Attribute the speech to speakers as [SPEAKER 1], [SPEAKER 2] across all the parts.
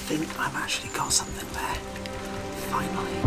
[SPEAKER 1] think I've actually got something there, finally.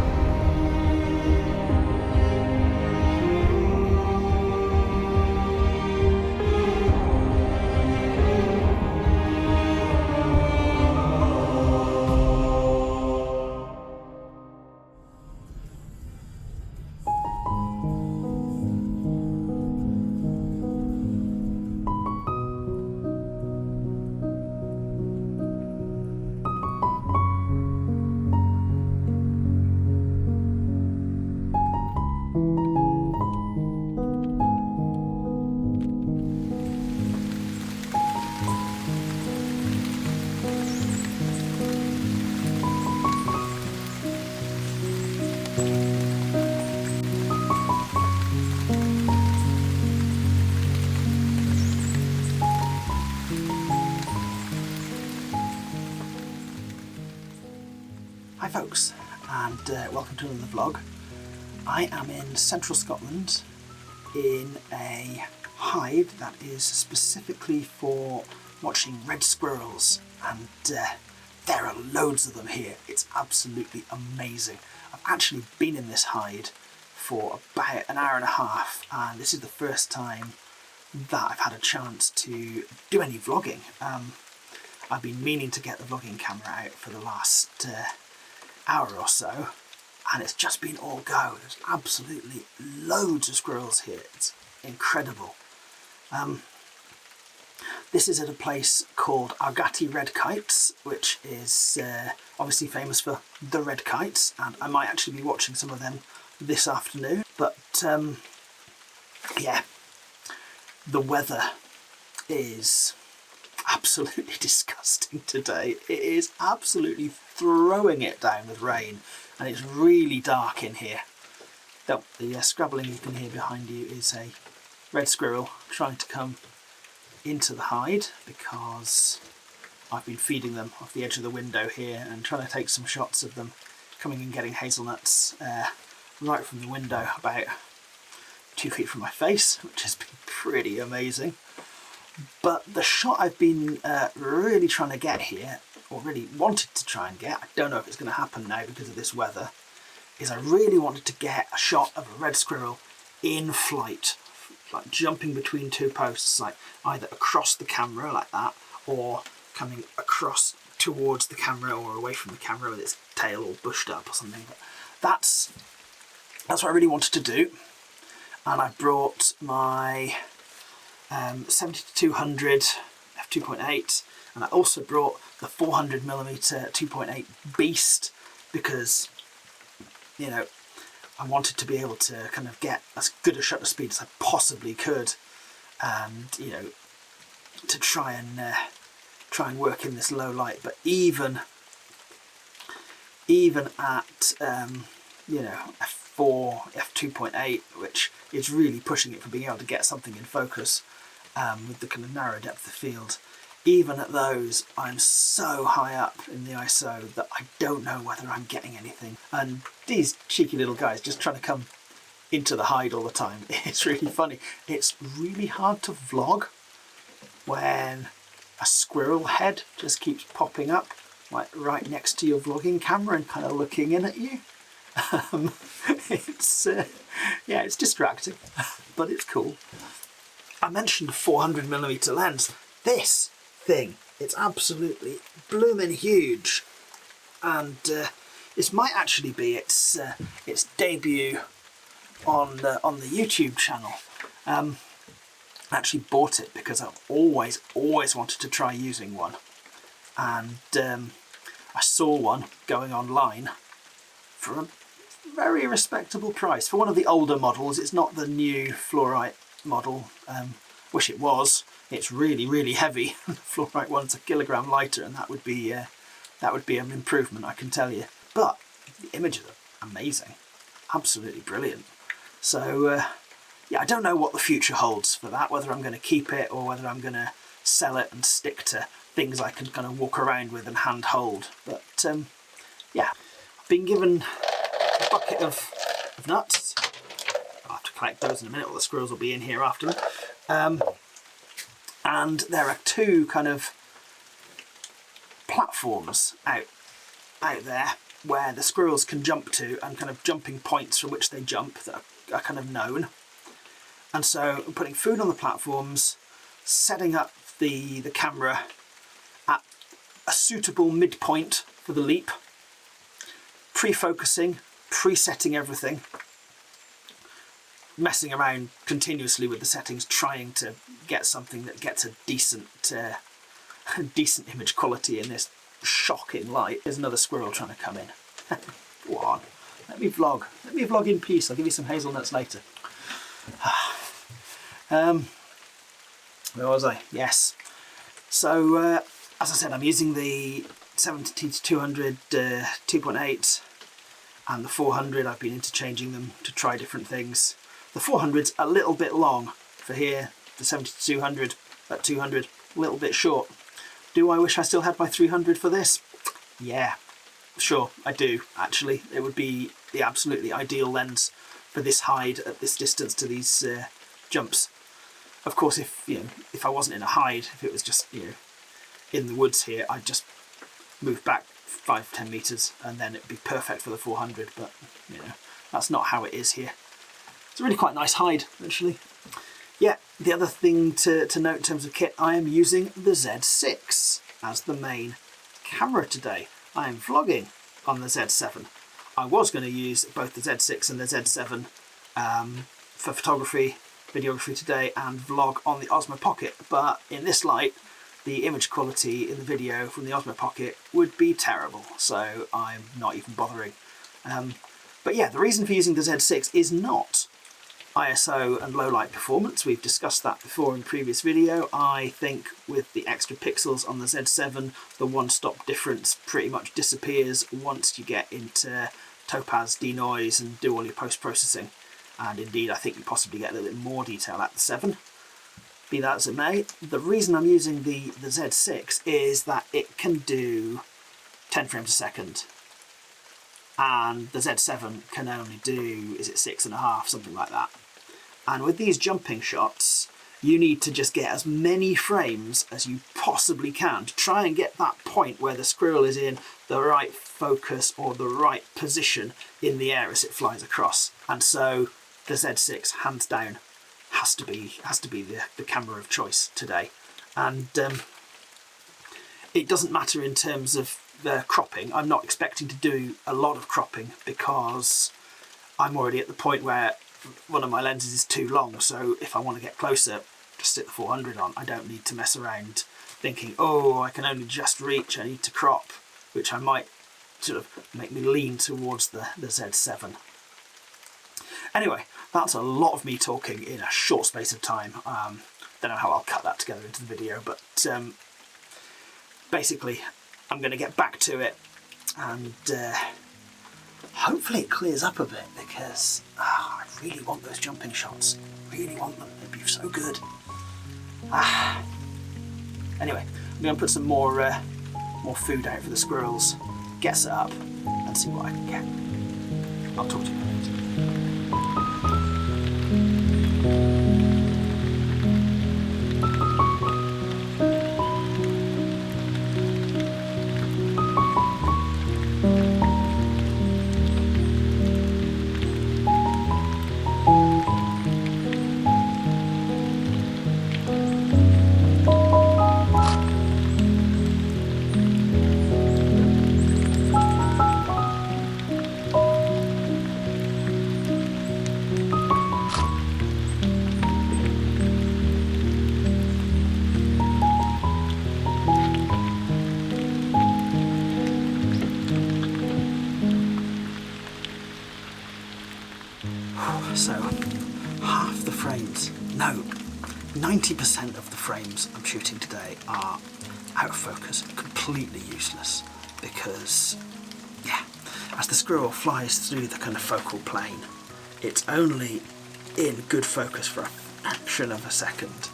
[SPEAKER 1] Hi folks, and welcome to another vlog. I am in central Scotland in a hide that is specifically for watching red squirrels, and there are loads of them here. It's absolutely amazing. I've actually been in this hide for about an hour and a half, and this is the first time that I've had a chance to do any vlogging. I've been meaning to get the vlogging camera out for the last hour or so, and it's just been all go. There's absolutely loads of squirrels here. It's incredible. This is at a place called Argati Red Kites, which is obviously famous for the red kites, and I might actually be watching some of them this afternoon. But yeah, the weather is absolutely disgusting today. It is absolutely throwing it down with rain, and it's really dark in here. The scrabbling you can hear behind you is a red squirrel trying to come into the hide, because I've been feeding them off the edge of the window here and trying to take some shots of them coming and getting hazelnuts right from the window about 2 feet from my face, which has been pretty amazing. But the shot I've been really trying to get here, or really wanted to try and get, I don't know if it's going to happen now because of this weather, is I really wanted to get a shot of a red squirrel in flight, like jumping between two posts, like either across the camera like that, or coming across towards the camera or away from the camera with its tail all bushed up or something. But that's what I really wanted to do, and I brought my 70-200 f2.8, and I also brought the 400mm 2.8 beast, because, you know, I wanted to be able to kind of get as good a shutter speed as I possibly could, and, you know, to try and work in this low light. But even at you know, f4 f2.8, which is really pushing it for being able to get something in focus with the kind of narrow depth of field, even at those, I'm so high up in the ISO that I don't know whether I'm getting anything. And these cheeky little guys just trying to come into the hide all the time. It's really funny. It's really hard to vlog when a squirrel head just keeps popping up like right next to your vlogging camera and kind of looking in at you. Yeah, it's distracting, but it's cool. I mentioned 400mm lens. This thing, it's absolutely blooming huge, and this might actually be its debut on the YouTube channel. I actually bought it because I've always wanted to try using one, and I saw one going online for a very respectable price for one of the older models. It's not the new fluorite model. Wish it was. It's really heavy. The fluorite one's a kilogram lighter, and that would be an improvement, I can tell you. But the images are amazing, absolutely brilliant. So yeah, I don't know what the future holds for that, whether I'm going to keep it or whether I'm going to sell it and stick to things I can kind of walk around with and hand hold. But yeah, I've been given a bucket of nuts. I'll have to collect those in a minute, or the squirrels will be in here after me. And there are two kind of platforms out there where the squirrels can jump to, and kind of jumping points from which they jump that are kind of known. And so I'm putting food on the platforms, setting up the camera at a suitable midpoint for the leap, pre-focusing, pre-setting everything, messing around continuously with the settings, trying to get something that gets a decent image quality in this shocking light. There's another squirrel trying to come in. Go on, let me vlog in peace. I'll give you some hazelnuts later. Where was I? Yes. So as I said, I'm using the 70-200 2.8 and the 400. I've been interchanging them to try different things. The 400's a little bit long for here. The 70-200 at 200, a little bit short. Do I wish I still had my 300 for this? Yeah, sure, I do, actually. It would be the absolutely ideal lens for this hide at this distance to these jumps. Of course, if I wasn't in a hide, if it was just, in the woods here, I'd just move back 5-10 metres and then it'd be perfect for the 400, but, that's not how it is here. It's a really quite nice hide, actually. Yeah, the other thing to note in terms of kit, I am using the Z6 as the main camera today. I am vlogging on the Z7. I was going to use both the Z6 and the Z7 for photography, videography today, and vlog on the Osmo Pocket, but in this light, the image quality in the video from the Osmo Pocket would be terrible, so I'm not even bothering. But yeah, the reason for using the Z6 is not ISO and low light performance. We've discussed that before in a previous video. I think with the extra pixels on the Z7, the one-stop difference pretty much disappears once you get into topaz, denoise and do all your post-processing. And indeed, I think you possibly get a little bit more detail at the 7. Be that as it may, the reason I'm using the Z6 is that it can do 10 frames a second. And the Z7 can only do, is it 6.5, something like that. And with these jumping shots, you need to just get as many frames as you possibly can to try and get that point where the squirrel is in the right focus or the right position in the air as it flies across. And so the Z6, hands down, has to be the camera of choice today. And it doesn't matter in terms of the cropping. I'm not expecting to do a lot of cropping because I'm already at the point where one of my lenses is too long, so if I want to get closer, just stick the 400 on. I don't need to mess around thinking, oh, I can only just reach, I need to crop, which I might sort of make me lean towards the Z7. Anyway, that's a lot of me talking in a short space of time. Don't know how I'll cut that together into the video, but basically I'm going to get back to it, and hopefully it clears up a bit, because I really want those jumping shots. Really want them. They'd be so good. Anyway, I'm going to put some more food out for the squirrels, get set up, and see what I can get. I'll talk to you later. So, half the frames, no, 90% of the frames I'm shooting today are out of focus, completely useless, because, yeah, as the squirrel flies through the kind of focal plane, it's only in good focus for a fraction of a second,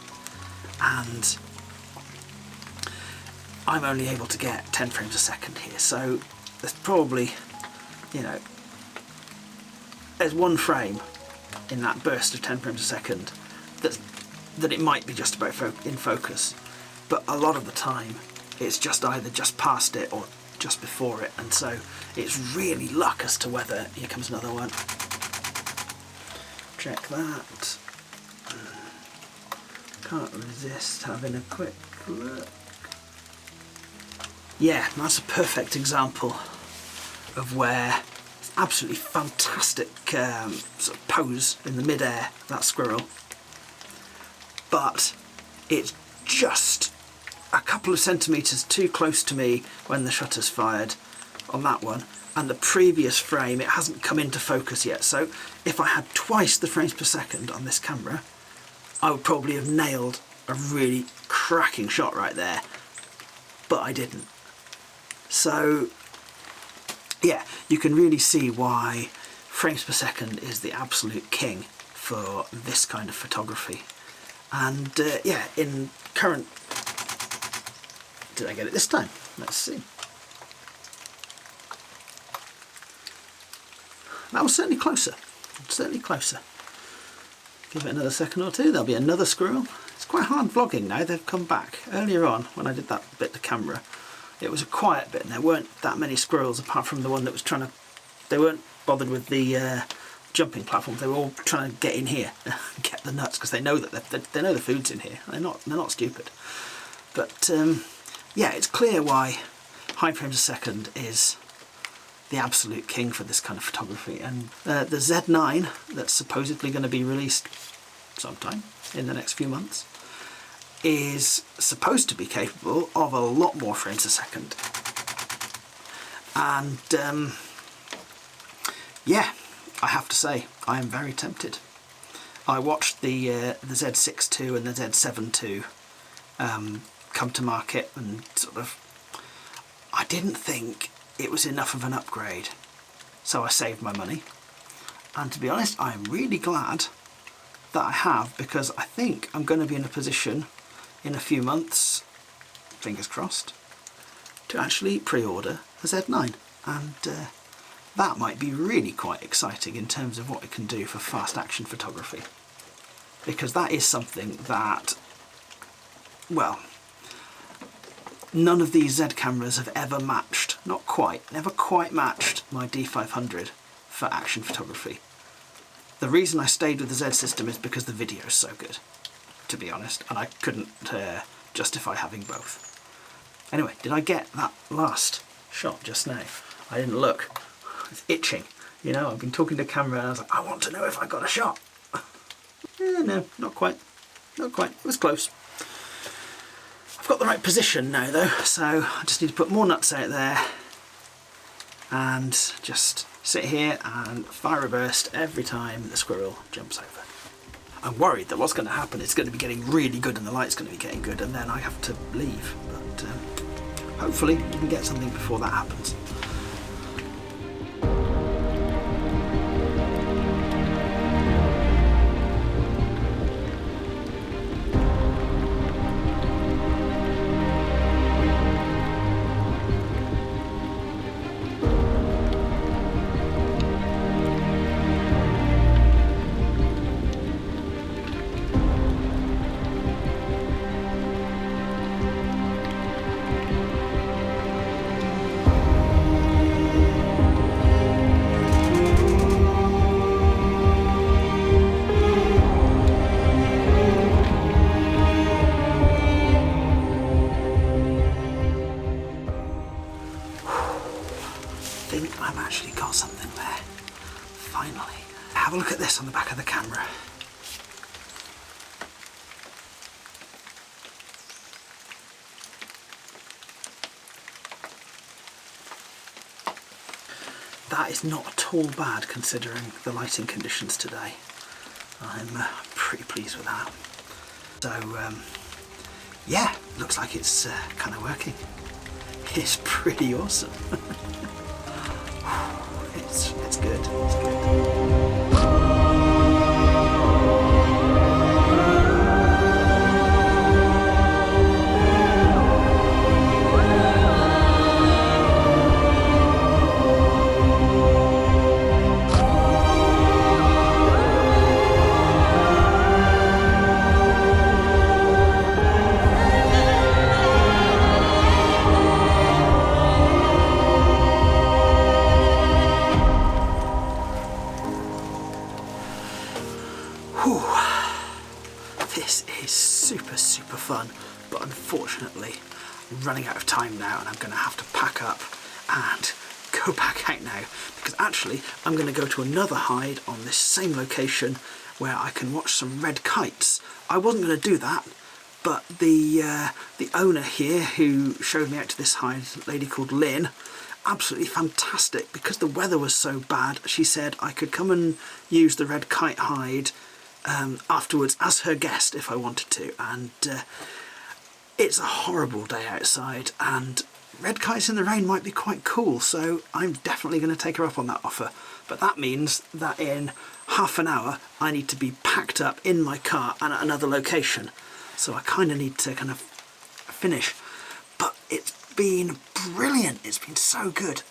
[SPEAKER 1] and I'm only able to get 10 frames a second here, so there's probably, there's one frame in that burst of 10 frames a second that it might be just about in focus, but a lot of the time it's just either just past it or just before it, and so it's really luck as to whether... Here comes another one. Check that. Can't resist having a quick look. Yeah, that's a perfect example of where it's absolutely fantastic sort of pose in the mid-air, that squirrel, but it's just a couple of centimetres too close to me when the shutter's fired on that one, and the previous frame it hasn't come into focus yet, so if I had twice the frames per second on this camera I would probably have nailed a really cracking shot right there, but I didn't. So yeah, you can really see why frames per second is the absolute king for this kind of photography. And yeah, in current... Did I get it this time? Let's see. That was certainly closer. Certainly closer. Give it another second or two, there'll be another squirrel. It's quite hard vlogging now, they've come back. Earlier on, when I did that bit to camera, it was a quiet bit and there weren't that many squirrels apart from the one that was trying to... They weren't bothered with the jumping platform, they were all trying to get in here and get the nuts, because they know that they know the food's in here. They're not stupid. But yeah, it's clear why high frames a second is the absolute king for this kind of photography. And the Z9 that's supposedly going to be released sometime in the next few months is supposed to be capable of a lot more frames a second. And yeah, I have to say I am very tempted. I watched the Z6 II and the Z7 II come to market, and sort of I didn't think it was enough of an upgrade, so I saved my money, and to be honest I'm really glad that I have, because I think I'm going to be in a position in a few months, fingers crossed, to actually pre-order a Z9, and that might be really quite exciting in terms of what it can do for fast action photography, because that is something that, well, none of these Z cameras have ever matched, not quite, never quite matched my D500 for action photography. The reason I stayed with the Z system is because the video is so good, to be honest, and I couldn't justify having both. Anyway, did I get that last shot just now? I didn't look. It's itching. You know, I've been talking to camera and I was like, I want to know if I got a shot. No, not quite. Not quite. It was close. I've got the right position now though, so I just need to put more nuts out there and just sit here and fire a burst every time the squirrel jumps over. I'm worried that what's going to happen is going to be getting really good and the light's going to be getting good, and then I have to leave, but hopefully we can get something before that happens. I've actually got something there. Finally. Have a look at this on the back of the camera. That is not at all bad considering the lighting conditions today. I'm pretty pleased with that. So yeah, looks like it's kind of working. It's pretty awesome. It's good. It's good. running out of time now, and I'm going to have to pack up and go back out now, because actually I'm going to go to another hide on this same location where I can watch some red kites. I wasn't going to do that, but the owner here who showed me out to this hide, a lady called Lynn, absolutely fantastic, because the weather was so bad. She said I could come and use the red kite hide afterwards as her guest if I wanted to, and it's a horrible day outside, and red kites in the rain might be quite cool, so I'm definitely going to take her up on that offer. But that means that in half an hour I need to be packed up in my car and at another location, so I kind of need to kind of finish. But it's been brilliant, it's been so good.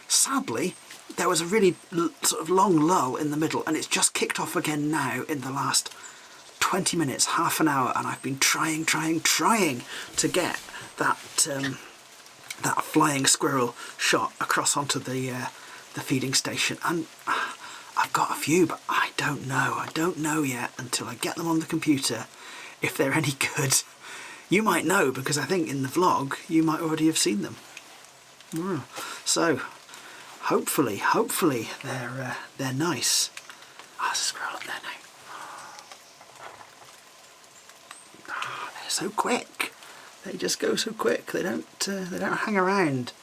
[SPEAKER 1] Sadly, there was a really sort of long lull in the middle, and it's just kicked off again now in the last 20 minutes, half an hour, and I've been trying to get that that flying squirrel shot across onto the feeding station, and I've got a few, but I don't know yet until I get them on the computer if they're any good. You might know, because I think in the vlog you might already have seen them. So hopefully they're nice. There's a squirrel up there now. They're so quick. They just go so quick. They don't hang around.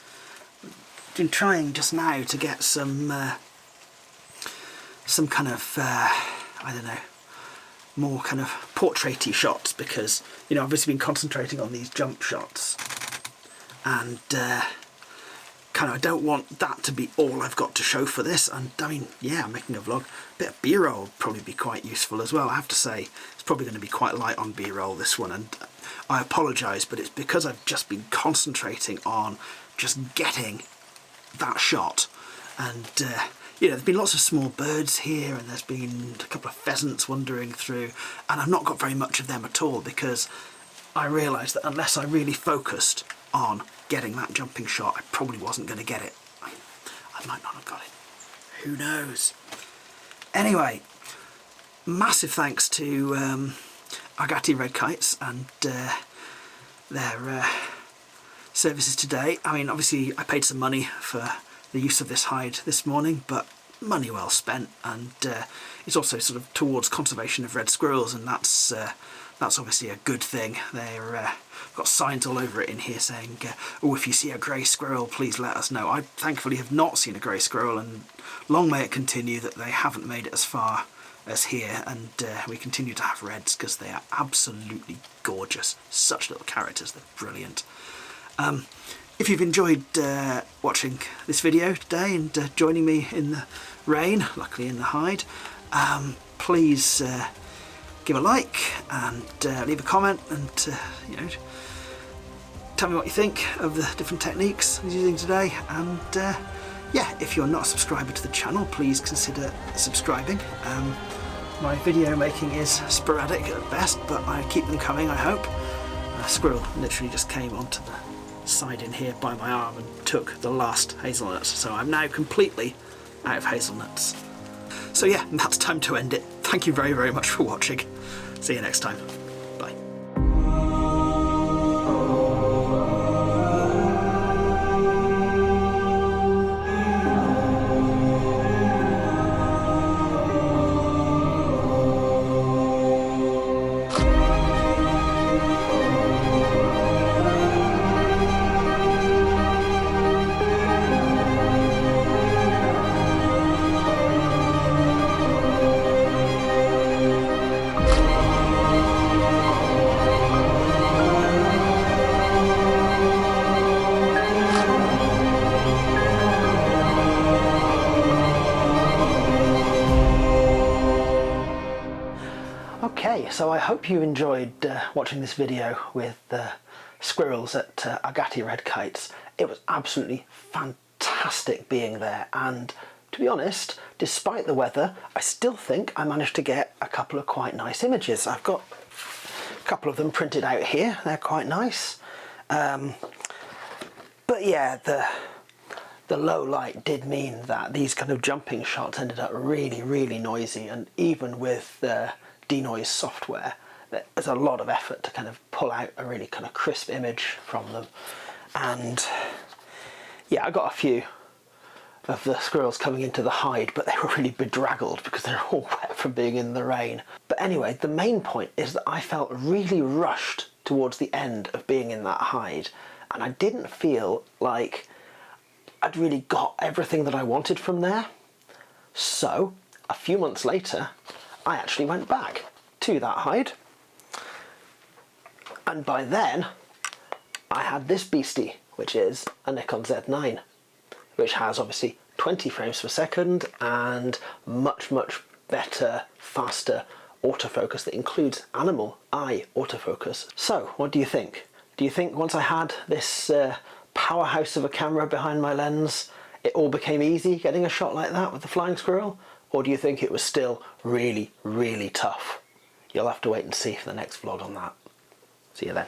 [SPEAKER 1] I've been trying just now to get some kind of I don't know, more kind of portrait-y shots, because I've obviously been concentrating on these jump shots, and kind of I don't want that to be all I've got to show for this. And I mean, yeah, I'm making a vlog. A bit of B-roll would probably be quite useful as well. I have to say, it's probably going to be quite light on B-roll, this one, and I apologise, but it's because I've just been concentrating on just getting that shot. And there's been lots of small birds here, and there's been a couple of pheasants wandering through, and I've not got very much of them at all, because I realised that unless I really focused on getting that jumping shot, I probably wasn't going to get it. I might not have got it. Who knows? Anyway, massive thanks to Agati Red Kites and their services today. I mean, obviously I paid some money for the use of this hide this morning, but money well spent, and it's also sort of towards conservation of red squirrels, and that's obviously a good thing. They're got signs all over it in here saying, oh, if you see a grey squirrel, please let us know. I thankfully have not seen a grey squirrel, and long may it continue that they haven't made it as far as here, and we continue to have reds, because they are absolutely gorgeous. Such little characters, they're brilliant. If you've enjoyed watching this video today and joining me in the rain, luckily in the hide, please give a like and leave a comment, and tell me what you think of the different techniques I'm using today. And yeah, if you're not a subscriber to the channel, please consider subscribing. My video making is sporadic at best, but I keep them coming, I hope. A squirrel literally just came onto the side in here by my arm and took the last hazelnuts, so I'm now completely out of hazelnuts. So yeah, that's time to end it. Thank you very, very much for watching. See you next time. Bye. Okay, so I hope you enjoyed watching this video with squirrels at Agati Red Kites. It was absolutely fantastic being there, and to be honest, despite the weather, I still think I managed to get a couple of quite nice images. I've got a couple of them printed out here, they're quite nice. But yeah, the low light did mean that these kind of jumping shots ended up really, really noisy, and even with denoise software, there's a lot of effort to kind of pull out a really kind of crisp image from them. And yeah, I got a few of the squirrels coming into the hide, but they were really bedraggled because they're all wet from being in the rain. But anyway, the main point is that I felt really rushed towards the end of being in that hide, and I didn't feel like I'd really got everything that I wanted from there. So a few months later, I actually went back to that hide, and by then I had this beastie, which is a Nikon Z9, which has obviously 20 frames per second and much better, faster autofocus that includes animal eye autofocus. So what do you think? Do you think once I had this powerhouse of a camera behind my lens, it all became easy getting a shot like that with the flying squirrel? Or do you think it was still really tough? You'll have to wait and see for the next vlog on that. See you then.